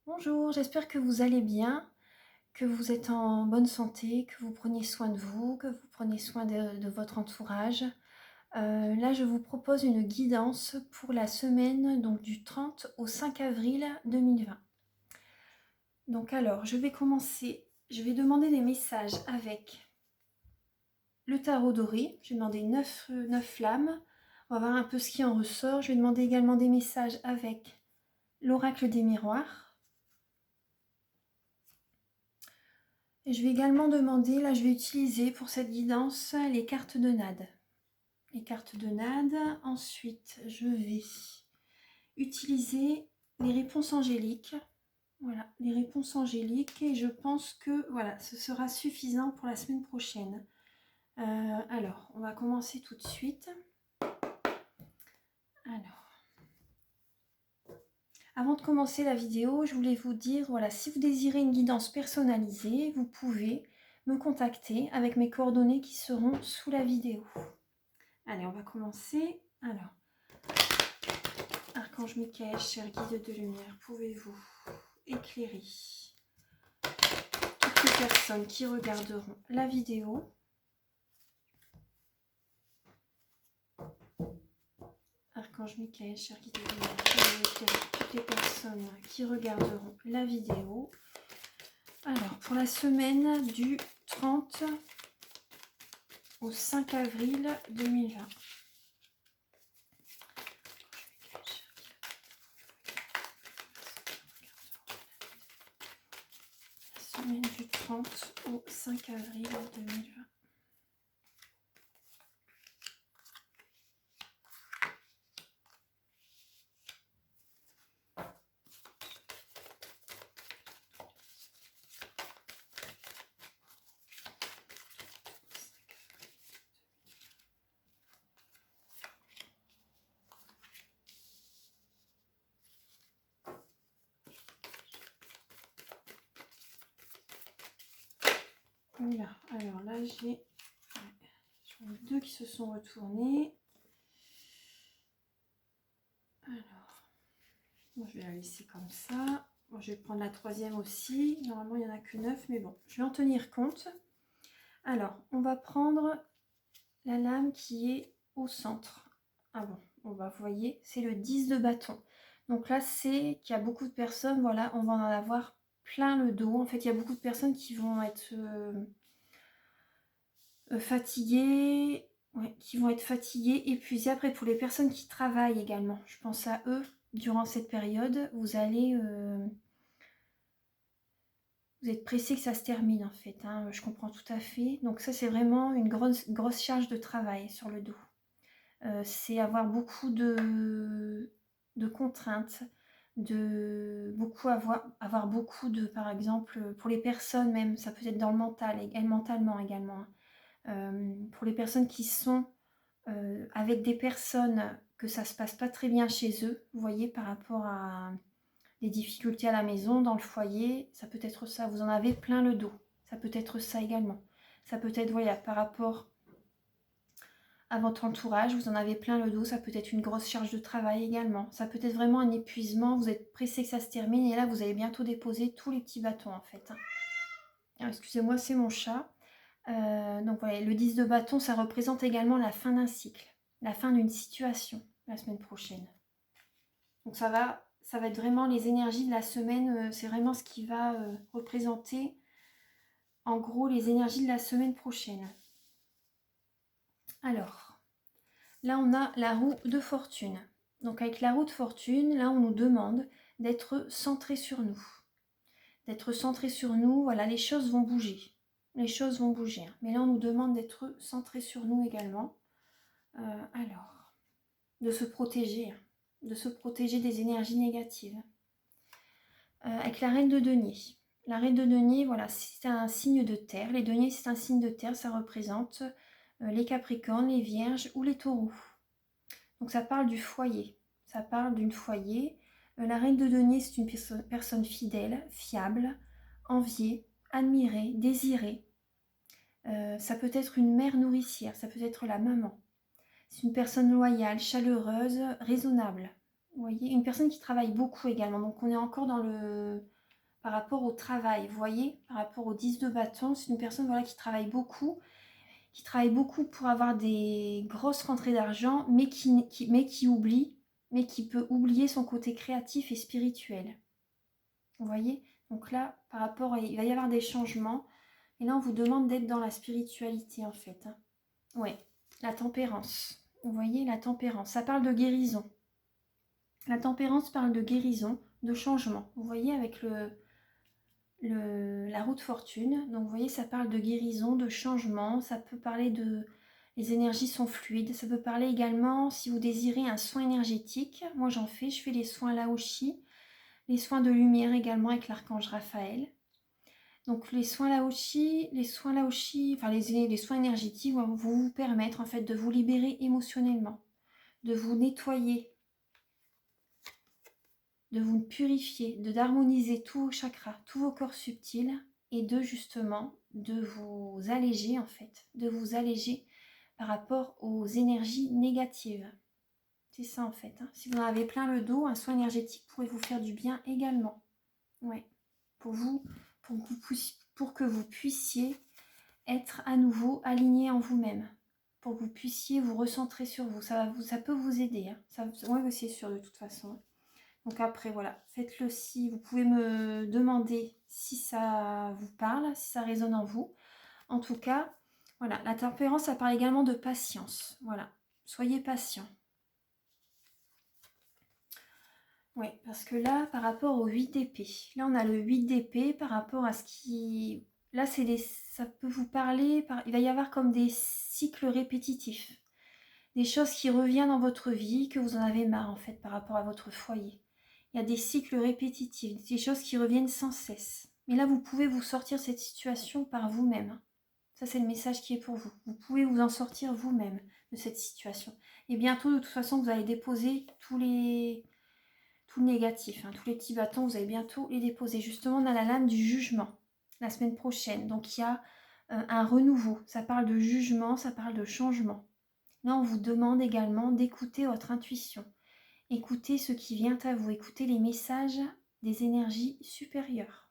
Bonjour, j'espère que vous allez bien, que vous êtes en bonne santé, que vous prenez soin de vous, que vous prenez soin de votre entourage. Là, je vous propose une guidance pour la semaine donc, du 30 au 5 avril 2020. Donc alors, je vais commencer, je vais demander des messages avec le tarot doré. Je vais demander 9 flammes. On va voir un peu ce qui en ressort. Je vais demander également des messages avec l'oracle des miroirs. Et je vais également demander, là je vais utiliser pour cette guidance les cartes de Nade. Les cartes de Nade. Ensuite, je vais utiliser les réponses angéliques. Voilà, les réponses angéliques. Et je pense que voilà, ce sera suffisant pour la semaine prochaine. Alors, on va commencer tout de suite. Alors, avant de commencer la vidéo, je voulais vous dire, voilà, si vous désirez une guidance personnalisée, vous pouvez me contacter avec mes coordonnées qui seront sous la vidéo. Allez, on va commencer. Alors, Archange Michael, cher guide de lumière, pouvez-vous éclairer toutes les personnes qui regarderont la vidéo? Archange Michael, cher guide de lumière, pouvez-vous éclairer toutes les personnes qui regarderont la vidéo? Alors, pour la semaine du 30 au 5 avril 2020. Semaine du 30 au 5 avril 2020. Voilà, alors là j'ai deux qui se sont retournés. Alors, bon, je vais la laisser comme ça. Bon, je vais prendre la troisième aussi. Normalement, il n'y en a que 9, mais bon, je vais en tenir compte. Alors, on va prendre la lame qui est au centre. Ah bon, vous voyez, c'est le 10 de bâton. Donc là, c'est qu'il y a beaucoup de personnes, voilà, on va en avoir plein le dos. En fait, il y a beaucoup de personnes qui vont être fatiguées, épuisées. Après, pour les personnes qui travaillent également, je pense à eux, durant cette période, vous allez... vous êtes pressé que ça se termine en fait, hein, je comprends tout à fait. Donc ça, c'est vraiment une grosse charge de travail sur le dos. C'est avoir beaucoup de contraintes, avoir beaucoup de, par exemple, pour les personnes même, ça peut être dans le mental, mentalement également. Pour les personnes qui sont avec des personnes que ça se passe pas très bien chez eux, vous voyez, par rapport à des difficultés à la maison, dans le foyer, ça peut être ça, vous en avez plein le dos, ça peut être ça également. Ça peut être, voilà, par rapport à votre entourage, vous en avez plein le dos, ça peut être une grosse charge de travail également, ça peut être vraiment un épuisement, vous êtes pressé que ça se termine et là vous allez bientôt déposer tous les petits bâtons en fait. Alors, excusez-moi, c'est mon chat. Donc voilà, le 10 de bâton, ça représente également la fin d'un cycle, la fin d'une situation la semaine prochaine. Donc ça va être vraiment les énergies de la semaine, c'est vraiment ce qui va représenter en gros les énergies de la semaine prochaine. Alors, là on a la roue de fortune. Donc avec la roue de fortune, là on nous demande d'être centré sur nous. D'être centré sur nous, voilà, les choses vont bouger. Les choses vont bouger. Mais là on nous demande d'être centré sur nous également. Alors, de se protéger des énergies négatives. Avec la reine de denier. La reine de denier, voilà, c'est un signe de terre. Les deniers, c'est un signe de terre, ça représente les capricornes, les vierges ou les taureaux. Donc ça parle du foyer, ça parle d'une foyer. La reine de denier, c'est une personne fidèle, fiable, enviée, admirée, désirée. Ça peut être une mère nourricière, ça peut être la maman. C'est une personne loyale, chaleureuse, raisonnable. Vous voyez, une personne qui travaille beaucoup également. Donc on est encore dans le... par rapport au travail, vous voyez, par rapport au 10 de bâton, c'est une personne voilà, qui travaille beaucoup pour avoir des grosses rentrées d'argent, mais qui oublie, mais qui peut oublier son côté créatif et spirituel. Vous voyez? Donc là, par rapport il va y avoir des changements. Et là, on vous demande d'être dans la spiritualité, en fait. Hein. Ouais, la tempérance. Vous voyez, la tempérance, ça parle de guérison. La tempérance parle de guérison, de changement. Vous voyez, avec la roue de fortune. Donc, vous voyez, ça parle de guérison, de changement. Ça peut parler de... Les énergies sont fluides. Ça peut parler également, si vous désirez un soin énergétique. Moi, j'en fais. Je fais les soins Laoshi. Les soins de lumière également avec l'archange Raphaël. Donc les soins Laoshi, enfin les soins énergétiques vont vous permettre en fait de vous libérer émotionnellement, de vous nettoyer, de vous purifier, d'harmoniser tous vos chakras, tous vos corps subtils et de justement de vous alléger en fait, de vous alléger par rapport aux énergies négatives. C'est ça en fait. Hein. Si vous en avez plein le dos, un soin énergétique pourrait vous faire du bien également. Ouais. Pour que vous puissiez être à nouveau aligné en vous-même, pour que vous puissiez vous recentrer sur vous. Ça peut vous aider. Hein. Oui, c'est sûr de toute façon. Donc après, voilà, faites-le si vous pouvez me demander si ça vous parle, si ça résonne en vous. En tout cas, voilà, la tempérance, ça parle également de patience. Voilà, soyez patient. Oui, parce que là, par rapport au 8 d'épée, là on a le 8 d'épée par rapport à ce qui... Là, ça peut vous parler, il va y avoir comme des cycles répétitifs, des choses qui reviennent dans votre vie, que vous en avez marre en fait par rapport à votre foyer. Il y a des cycles répétitifs, des choses qui reviennent sans cesse. Mais là, vous pouvez vous sortir de cette situation par vous-même. Ça, c'est le message qui est pour vous. Vous pouvez vous en sortir vous-même de cette situation. Et bientôt, de toute façon, vous allez déposer tout le négatif, hein, tous les petits bâtons, vous allez bientôt les déposer. Justement, on a la lame du jugement la semaine prochaine. Donc, il y a un renouveau. Ça parle de jugement, ça parle de changement. Là, on vous demande également d'écouter votre intuition. Écoutez ce qui vient à vous. Écoutez les messages des énergies supérieures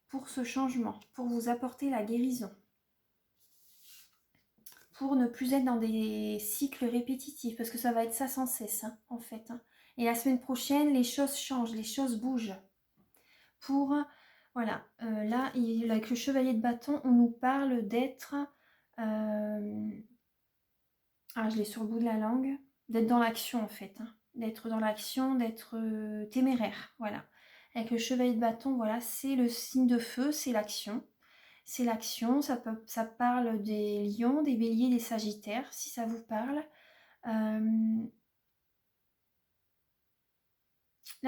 pour ce changement, pour vous apporter la guérison. Pour ne plus être dans des cycles répétitifs, parce que ça va être ça sans cesse, hein, en fait. Hein. Et la semaine prochaine, les choses changent, les choses bougent. Voilà, là, avec le chevalier de bâton, on nous parle d'être... je l'ai sur le bout de la langue. D'être dans l'action, en fait. Hein. D'être dans l'action, d'être téméraire, voilà. Avec le chevalier de bâton, voilà, c'est le signe de feu, c'est l'action. C'est l'action, ça parle des lions, des béliers, des sagittaires, si ça vous parle. Là,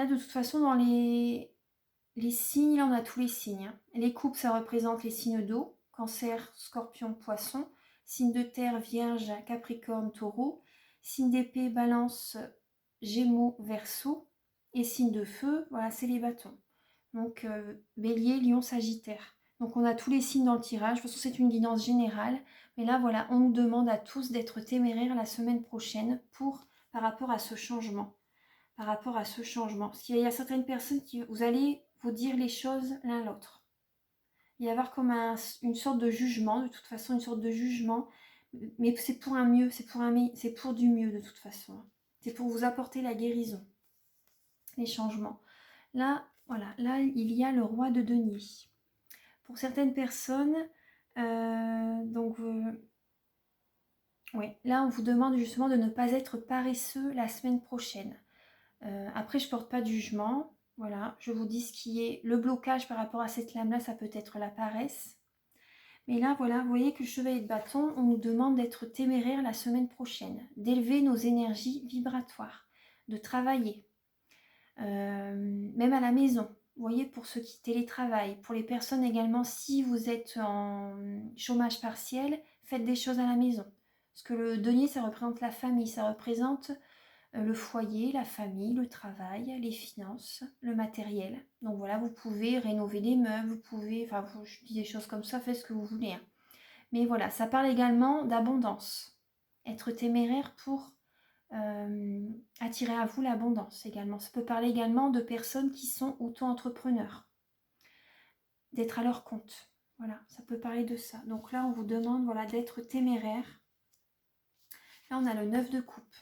de toute façon, dans les signes, là, on a tous les signes. Hein. Les coupes, ça représente les signes d'eau. Cancer, scorpion, poisson. Signe de terre, vierge, capricorne, taureau. Signe d'épée, balance, gémeaux, verseau. Et signe de feu, voilà, c'est les bâtons. Donc, bélier, lion, sagittaire. Donc, on a tous les signes dans le tirage. De toute façon, c'est une guidance générale. Mais là, voilà, on nous demande à tous d'être téméraires la semaine prochaine par rapport à ce changement. Par rapport à ce changement. Parce qu'il y a certaines personnes qui vous allez vous dire les choses l'un l'autre. Il va y avoir comme une sorte de jugement, de toute façon, une sorte de jugement. Mais c'est pour un mieux, c'est pour du mieux de toute façon. C'est pour vous apporter la guérison, les changements. Là, voilà, là, il y a le roi de denier. Pour certaines personnes, là, on vous demande justement de ne pas être paresseux la semaine prochaine. Après, je ne porte pas de jugement. Voilà, je vous dis ce qui est le blocage par rapport à cette lame-là, ça peut être la paresse. Mais là, voilà, vous voyez que le chevalier de bâton, on nous demande d'être téméraire la semaine prochaine, d'élever nos énergies vibratoires, de travailler, même à la maison. Vous voyez, pour ceux qui télétravaillent, pour les personnes également, si vous êtes en chômage partiel, faites des choses à la maison. Parce que le denier, ça représente la famille, ça représente le foyer, la famille, le travail, les finances, le matériel. Donc voilà, vous pouvez rénover des meubles, vous pouvez, enfin je dis des choses comme ça, faites ce que vous voulez. Hein. Mais voilà, ça parle également d'abondance. Être téméraire pour attirer à vous l'abondance également. Ça peut parler également de personnes qui sont auto-entrepreneurs, d'être à leur compte. Voilà, ça peut parler de ça. Donc là, on vous demande voilà, d'être téméraire. Là, on a le 9 de coupe.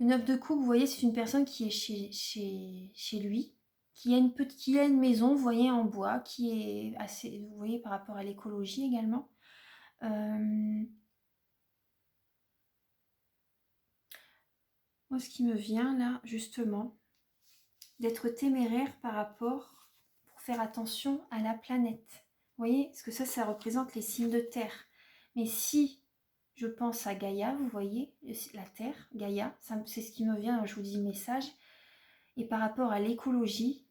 Le 9 de coupe, vous voyez, c'est une personne qui est chez lui, qui a une maison, vous voyez, en bois, qui est assez, vous voyez, par rapport à l'écologie également. Moi, ce qui me vient là, justement, d'être téméraire par rapport, pour faire attention à la planète. Vous voyez, parce que ça représente les signes de terre. Mais si je pense à Gaïa, vous voyez, la terre, Gaïa, c'est ce qui me vient, je vous dis le message. Et par rapport à l'écologie,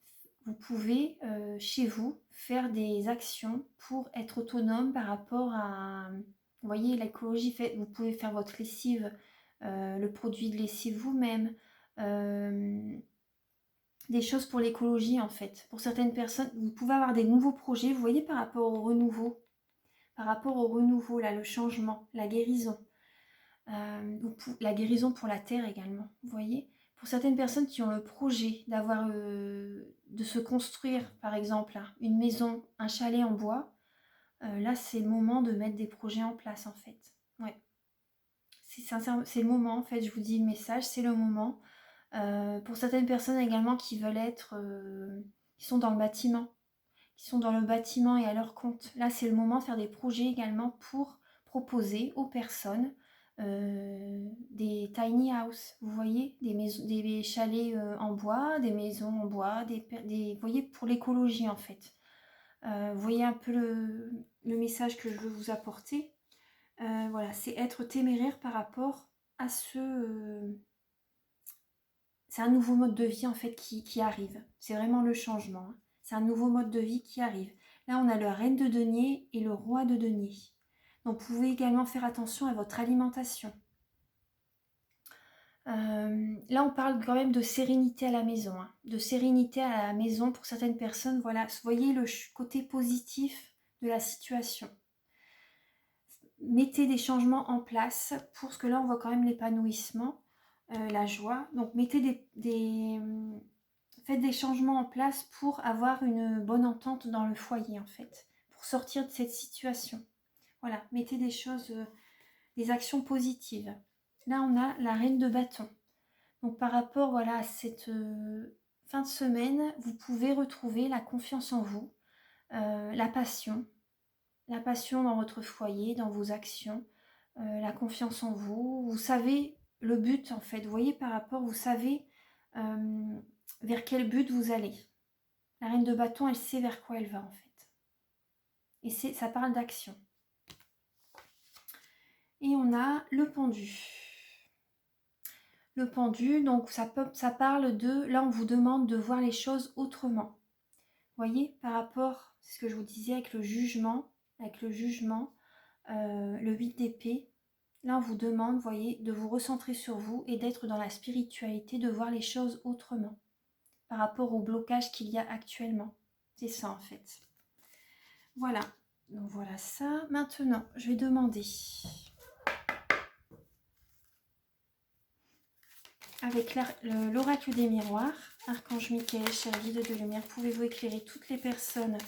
vous pouvez, chez vous, faire des actions pour être autonome par rapport à... Vous voyez, l'écologie, vous pouvez faire votre lessive, le produit de lessive vous-même, des choses pour l'écologie en fait. Pour certaines personnes, vous pouvez avoir des nouveaux projets, vous voyez, par rapport au renouveau. Par rapport au renouveau, là, le changement, la guérison. La guérison pour la terre également, vous voyez. Pour certaines personnes qui ont le projet d'avoir, de se construire, par exemple, là, une maison, un chalet en bois, là, c'est le moment de mettre des projets en place, en fait. Ouais. C'est le moment, en fait, je vous dis le message, c'est le moment. Pour certaines personnes également qui veulent être, qui sont dans le bâtiment, et à leur compte. Là, c'est le moment de faire des projets également pour proposer aux personnes des tiny house, vous voyez, des maisons, des chalets en bois, des maisons en bois, vous voyez, pour l'écologie en fait. Vous voyez un peu le message que je veux vous apporter. Voilà, c'est être téméraire par rapport à c'est un nouveau mode de vie en fait qui arrive. C'est vraiment le changement. Hein. C'est un nouveau mode de vie qui arrive. Là, on a la reine de denier et le roi de denier. Donc, vous pouvez également faire attention à votre alimentation. Là, on parle quand même de sérénité à la maison. Hein. De sérénité à la maison pour certaines personnes. Voilà, voyez le côté positif de la situation. Mettez des changements en place pour ce que là, on voit quand même l'épanouissement, la joie. Donc, faites des changements en place pour avoir une bonne entente dans le foyer, en fait. Pour sortir de cette situation. Voilà, mettez des choses, des actions positives. Là, on a la reine de bâton. Donc, par rapport voilà, à cette fin de semaine, vous pouvez retrouver la confiance en vous, la passion dans votre foyer, dans vos actions, la confiance en vous. Vous savez le but, en fait. Vous voyez, par rapport, vous savez vers quel but vous allez. La reine de bâton, elle sait vers quoi elle va, en fait. Et ça parle d'action. Et on a le pendu. Le pendu, donc ça parle de... Là, on vous demande de voir les choses autrement. Vous voyez, par rapport, c'est ce que je vous disais avec le jugement, le 8 d'épée. Là, on vous demande, vous voyez, de vous recentrer sur vous et d'être dans la spiritualité, de voir les choses autrement par rapport au blocage qu'il y a actuellement. C'est ça, en fait. Voilà. Donc, voilà ça. Maintenant, je vais demander... Avec l'oracle des miroirs, Archange Michael, cher guide de lumière, pouvez-vous éclairer toutes les personnes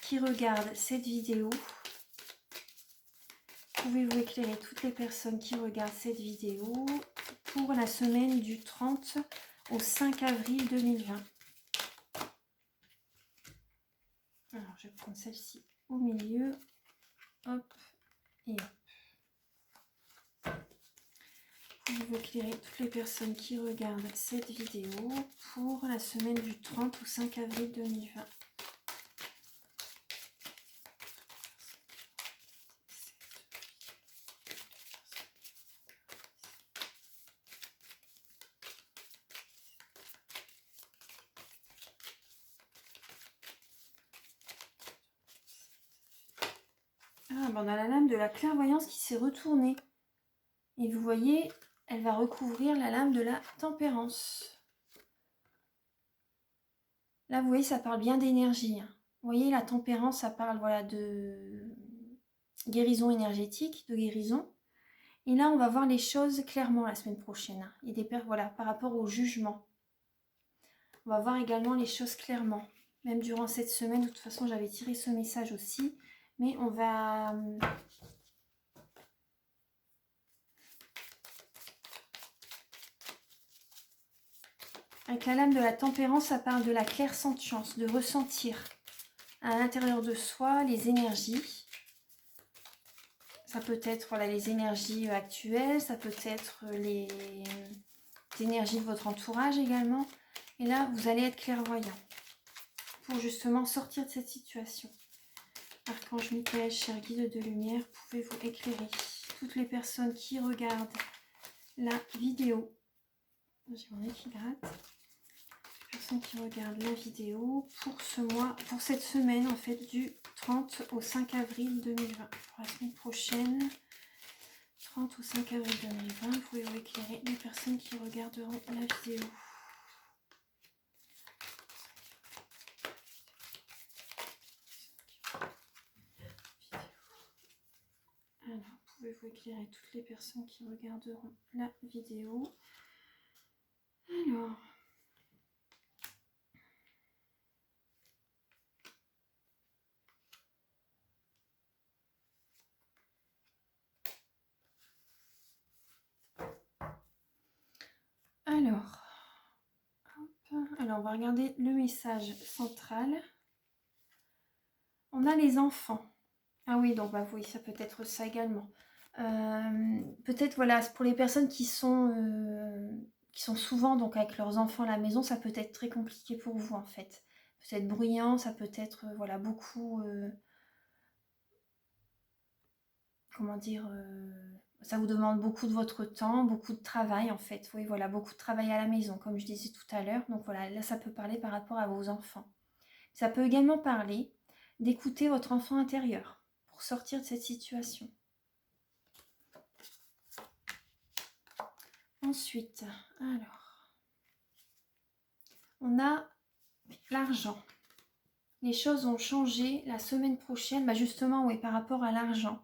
qui regardent cette vidéo? Pouvez-vous éclairer toutes les personnes qui regardent cette vidéo pour la semaine du 30 au 5 avril 2020? Alors, je vais prendre celle-ci au milieu. Hop, et hop. Pouvez-vous éclairer toutes les personnes qui regardent cette vidéo pour la semaine du 30 au 5 avril 2020? Ah, ben on a la lame de la clairvoyance qui s'est retournée. Et vous voyez, elle va recouvrir la lame de la tempérance. Là, vous voyez, ça parle bien d'énergie. Hein. Vous voyez, la tempérance, ça parle voilà, de guérison énergétique, de guérison. Et là, on va voir les choses clairement la semaine prochaine, hein. Et voilà, par rapport au jugement. On va voir également les choses clairement. Même durant cette semaine, de toute façon, j'avais tiré ce message aussi. Mais on va... Avec la lame de la tempérance, ça parle de la clairsentience, de ressentir à l'intérieur de soi les énergies. Ça peut être voilà, les énergies actuelles, ça peut être les énergies de votre entourage également. Et là, vous allez être clairvoyant pour justement sortir de cette situation. Archange Michael, cher guide de lumière, pouvez-vous éclairer toutes les personnes qui regardent la vidéo? J'ai mon nez qui gratte. Personnes qui regardent la vidéo pour ce mois, pour cette semaine en fait, du 30 au 5 avril 2020. Pour la semaine prochaine, 30 au 5 avril 2020, pouvez-vous éclairer les personnes qui regarderont la vidéo? Alors, pouvez-vous éclairer toutes les personnes qui regarderont la vidéo? Alors... Alors, on va regarder le message central. On a les enfants. Ah oui, donc bah oui, ça peut être ça également. Peut-être, voilà, pour les personnes qui sont souvent donc avec leurs enfants à la maison, ça peut être très compliqué pour vous en fait. Peut-être bruyant, ça peut être, voilà, beaucoup... comment dire, ça vous demande beaucoup de votre temps, beaucoup de travail en fait. Oui, voilà, beaucoup de travail à la maison, comme je disais tout à l'heure. Donc voilà, là, ça peut parler par rapport à vos enfants. Ça peut également parler d'écouter votre enfant intérieur pour sortir de cette situation. Ensuite, alors, on a l'argent. Les choses ont changé la semaine prochaine, bah justement, oui, par rapport à l'argent.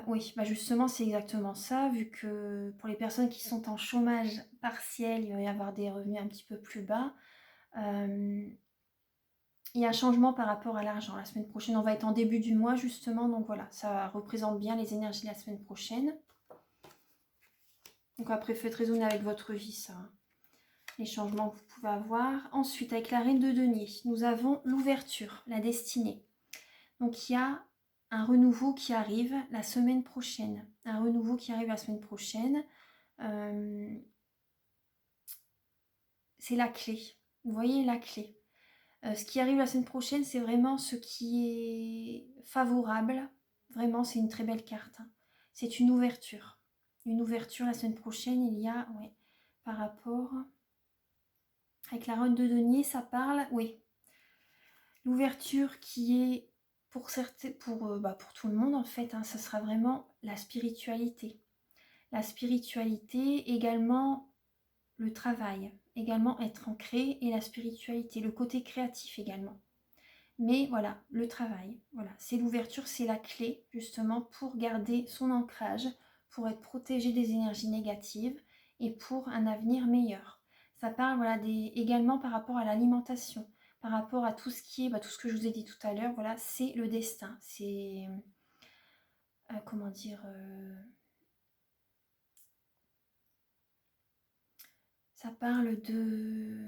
Oui, bah justement, c'est exactement ça, vu que pour les personnes qui sont en chômage partiel, il va y avoir des revenus un petit peu plus bas. Il y a un changement par rapport à l'argent. La semaine prochaine, on va être en début du mois, justement, donc voilà, ça représente bien les énergies de la semaine prochaine. Donc après, faites raisonner avec votre vie, ça, hein, les changements que vous pouvez avoir. Ensuite, avec la reine de denier, nous avons l'ouverture, la destinée. Donc il y a un renouveau qui arrive la semaine prochaine. Un renouveau qui arrive la semaine prochaine. C'est la clé. Vous voyez la clé. Ce qui arrive la semaine prochaine, c'est vraiment ce qui est favorable. Vraiment, c'est une très belle carte, hein. C'est une ouverture. Une ouverture la semaine prochaine, il y a, ouais, par rapport... Avec la reine de denier, ça parle, oui. L'ouverture qui est pour certains, pour tout le monde en fait, hein, ça sera vraiment la spiritualité. La spiritualité, également le travail, également être ancré et la spiritualité, le côté créatif également. Mais voilà, le travail, voilà, c'est l'ouverture, c'est la clé justement pour garder son ancrage, pour être protégé des énergies négatives et pour un avenir meilleur. Ça parle voilà, également par rapport à l'alimentation, par rapport à tout ce qui est, tout ce que je vous ai dit tout à l'heure, voilà, c'est le destin, c'est, comment dire, ça parle de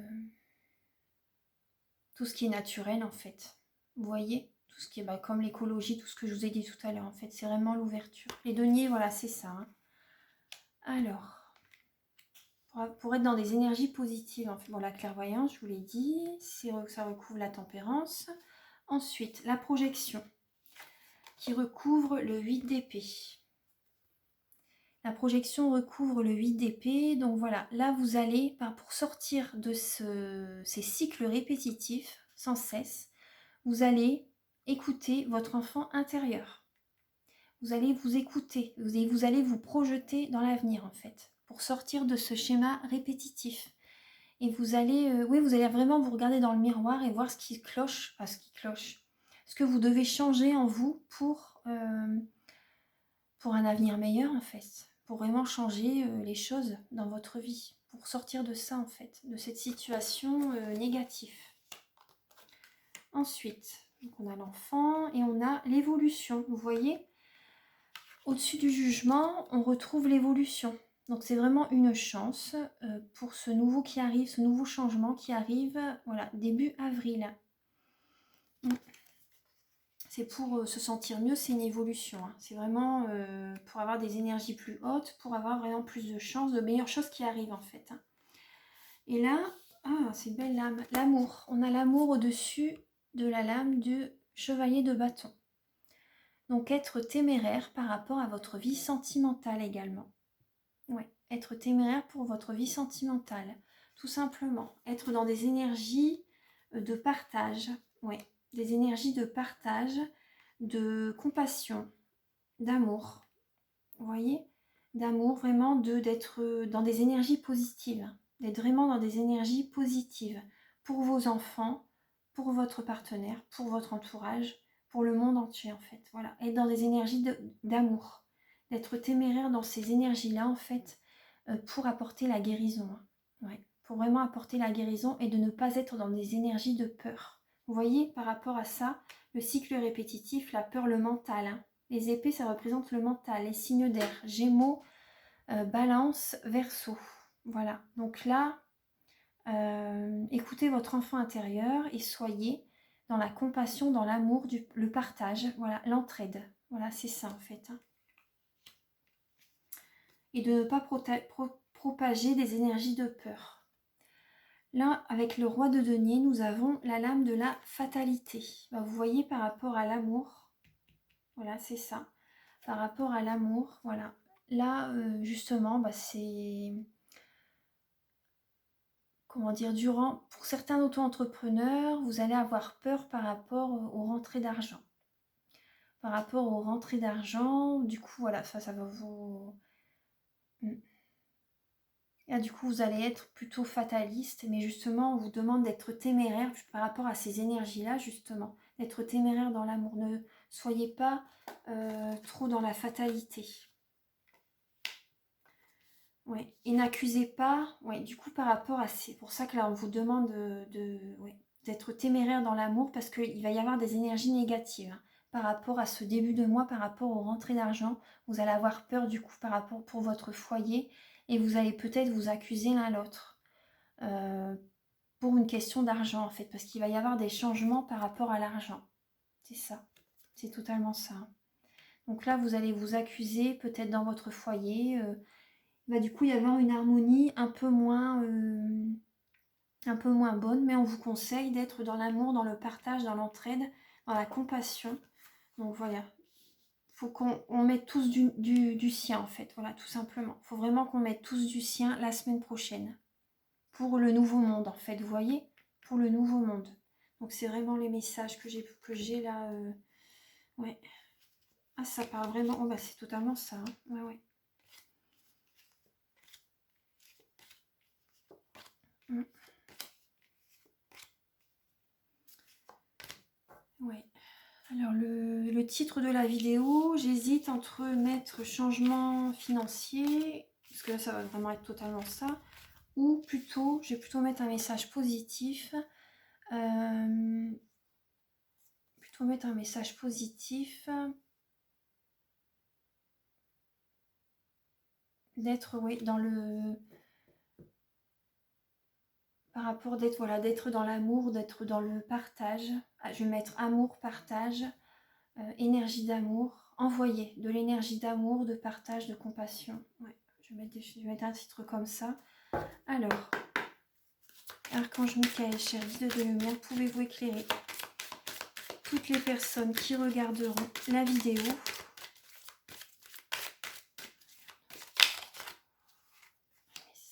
tout ce qui est naturel en fait, vous voyez, tout ce qui est comme l'écologie, tout ce que je vous ai dit tout à l'heure en fait, c'est vraiment l'ouverture. Les deniers, voilà, c'est ça, hein. Alors, pour être dans des énergies positives, en fait, bon, la clairvoyance, je vous l'ai dit, ça recouvre la tempérance. Ensuite, la projection, qui recouvre le 8 d'épée. La projection recouvre le 8 d'épée, donc voilà, là vous allez, pour sortir de ces cycles répétitifs, sans cesse, vous allez écouter votre enfant intérieur. Vous allez vous écouter, vous allez vous projeter dans l'avenir en fait, pour sortir de ce schéma répétitif. Et vous allez, vous allez vraiment vous regarder dans le miroir et voir ce qui cloche, ce que vous devez changer en vous pour un avenir meilleur en fait, pour vraiment changer les choses dans votre vie, pour sortir de ça en fait, de cette situation négative. Ensuite, donc on a l'enfant et on a l'évolution. Vous voyez, au-dessus du jugement, on retrouve l'évolution. Donc c'est vraiment une chance pour ce nouveau qui arrive, ce nouveau changement qui arrive, voilà, début avril. C'est pour se sentir mieux, c'est une évolution. Hein. C'est vraiment pour avoir des énergies plus hautes, pour avoir vraiment plus de chances, de meilleures choses qui arrivent en fait. Hein. Et là, c'est une belle lame, l'amour. On a l'amour au-dessus de la lame du chevalier de bâton. Donc être téméraire par rapport à votre vie sentimentale également. Ouais, être téméraire pour votre vie sentimentale, tout simplement. Être dans des énergies de partage, ouais, des énergies de partage, de compassion, d'amour. Vous voyez, d'amour, vraiment d'être dans des énergies positives, d'être vraiment dans des énergies positives pour vos enfants, pour votre partenaire, pour votre entourage, pour le monde entier en fait. Voilà, être dans des énergies d'amour, d'être téméraire dans ces énergies-là en fait, pour apporter la guérison. Hein. Ouais, pour vraiment apporter la guérison et de ne pas être dans des énergies de peur. Vous voyez, par rapport à ça, le cycle répétitif, la peur, le mental. Hein. Les épées, ça représente le mental, les signes d'air, Gémeaux, Balance, Verseau. Voilà, donc là, écoutez votre enfant intérieur et soyez dans la compassion, dans l'amour, le partage, voilà, l'entraide. Voilà, c'est ça en fait. Hein. Et de ne pas propager des énergies de peur. Là, avec le roi de denier, nous avons la lame de la fatalité. Bah, vous voyez par rapport à l'amour, voilà, c'est ça. Par rapport à l'amour, voilà. Là, justement, bah, c'est... Comment dire, pour certains auto-entrepreneurs, vous allez avoir peur par rapport aux rentrées d'argent. Par rapport aux rentrées d'argent, du coup, voilà, ça va vous... Là, du coup, vous allez être plutôt fataliste, mais justement, on vous demande d'être téméraire par rapport à ces énergies-là, justement. D'être téméraire dans l'amour. Ne soyez pas trop dans la fatalité. Ouais. Et n'accusez pas, ouais, du coup, par rapport à... C'est pour ça que là, on vous demande d'être téméraire dans l'amour, parce qu'il va y avoir des énergies négatives. Hein, par rapport à ce début de mois, par rapport aux rentrées d'argent. Vous allez avoir peur, du coup, par rapport pour votre foyer. Et vous allez peut-être vous accuser l'un l'autre pour une question d'argent en fait, parce qu'il va y avoir des changements par rapport à l'argent. C'est ça, c'est totalement ça. Donc là, vous allez vous accuser peut-être dans votre foyer. Du coup, il y avoir une harmonie un peu moins bonne, mais on vous conseille d'être dans l'amour, dans le partage, dans l'entraide, dans la compassion. Donc voilà, faut qu'on mette tous du sien en fait, voilà, tout simplement. Il faut vraiment qu'on mette tous du sien la semaine prochaine. Pour le nouveau monde, en fait, vous voyez, pour le nouveau monde. Donc c'est vraiment les messages que j'ai là. Ouais. Ah, ça parle vraiment. Oh, bah c'est totalement ça. Hein. Ouais, ouais. Ouais. Alors le titre de la vidéo, j'hésite entre mettre changement financier, parce que là ça va vraiment être totalement ça, ou plutôt, je vais plutôt mettre un message positif. Plutôt mettre un message positif. D'être, oui, dans le... Par rapport d'être, voilà, d'être dans l'amour, d'être dans le partage. Ah, je vais mettre amour, partage, énergie d'amour. Envoyer de l'énergie d'amour, de partage, de compassion. Ouais, je vais mettre un titre comme ça. Alors, Archange Michael, cher guide de lumière, pouvez-vous éclairer toutes les personnes qui regarderont la vidéo?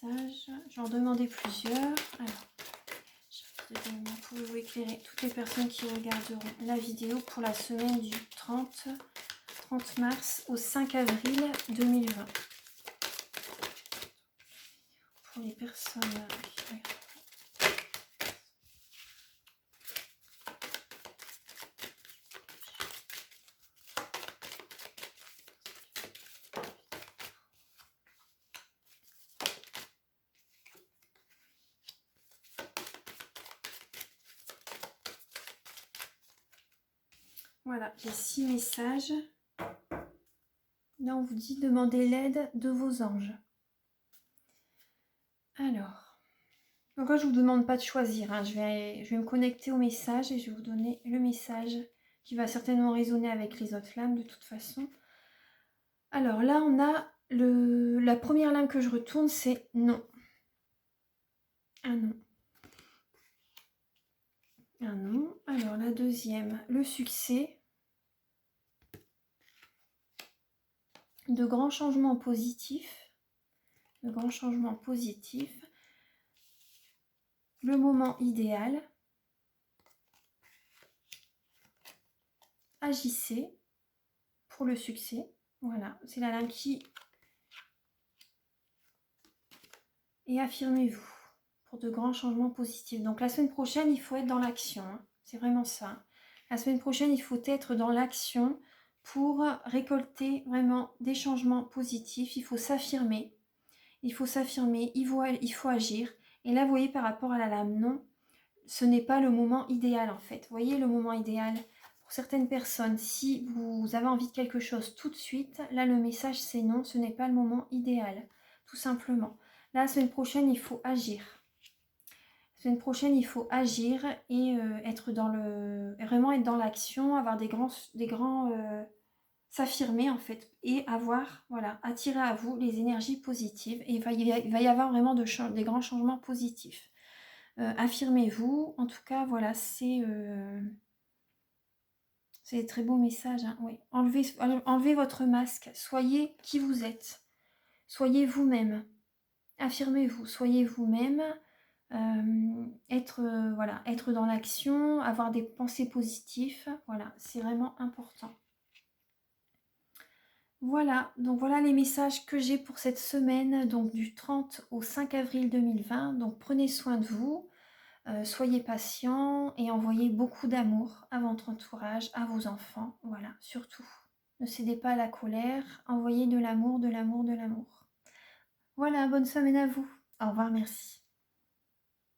Message, j'en demandais plusieurs. Alors, pouvez-vous éclairer toutes les personnes qui regarderont la vidéo pour la semaine du 30 mars au 5 avril 2020. Pour les personnes qui regardent. Voilà, j'ai 6 messages. Là, on vous dit demander l'aide de vos anges. Alors, donc là, je ne vous demande pas de choisir. Hein. Je vais me connecter au message et je vais vous donner le message qui va certainement résonner avec les autres flammes de toute façon. Alors là, on a la première lame que je retourne, c'est non. Un non. Un non. Alors la deuxième, le succès. De grands changements positifs. De grands changements positifs. Le moment idéal. Agissez pour le succès. Voilà, c'est la lame qui... Et affirmez-vous pour de grands changements positifs. Donc la semaine prochaine, il faut être dans l'action. Hein. C'est vraiment ça. La semaine prochaine, il faut être dans l'action pour récolter vraiment des changements positifs. Il faut s'affirmer. Il faut s'affirmer. Il faut agir. Et là, vous voyez, par rapport à la lame non, ce n'est pas le moment idéal en fait. Vous voyez, le moment idéal pour certaines personnes, si vous avez envie de quelque chose tout de suite, là le message c'est non, ce n'est pas le moment idéal, tout simplement. Là, la semaine prochaine, il faut agir. La semaine prochaine, il faut agir et vraiment être dans l'action, avoir des grands s'affirmer en fait et avoir, voilà, attirer à vous les énergies positives et il va y avoir vraiment des grands changements positifs. Affirmez-vous, en tout cas, voilà, c'est des très beaux messages. Hein, oui. Enlevez votre masque, soyez qui vous êtes, soyez vous-même, affirmez-vous, soyez vous-même, voilà, être dans l'action, avoir des pensées positives, voilà, c'est vraiment important. Voilà, donc voilà les messages que j'ai pour cette semaine, donc du 30 au 5 avril 2020. Donc prenez soin de vous. Soyez patient et envoyez beaucoup d'amour à votre entourage, à vos enfants. Voilà, surtout. Ne cédez pas à la colère. Envoyez de l'amour, de l'amour, de l'amour. Voilà, bonne semaine à vous. Au revoir, merci.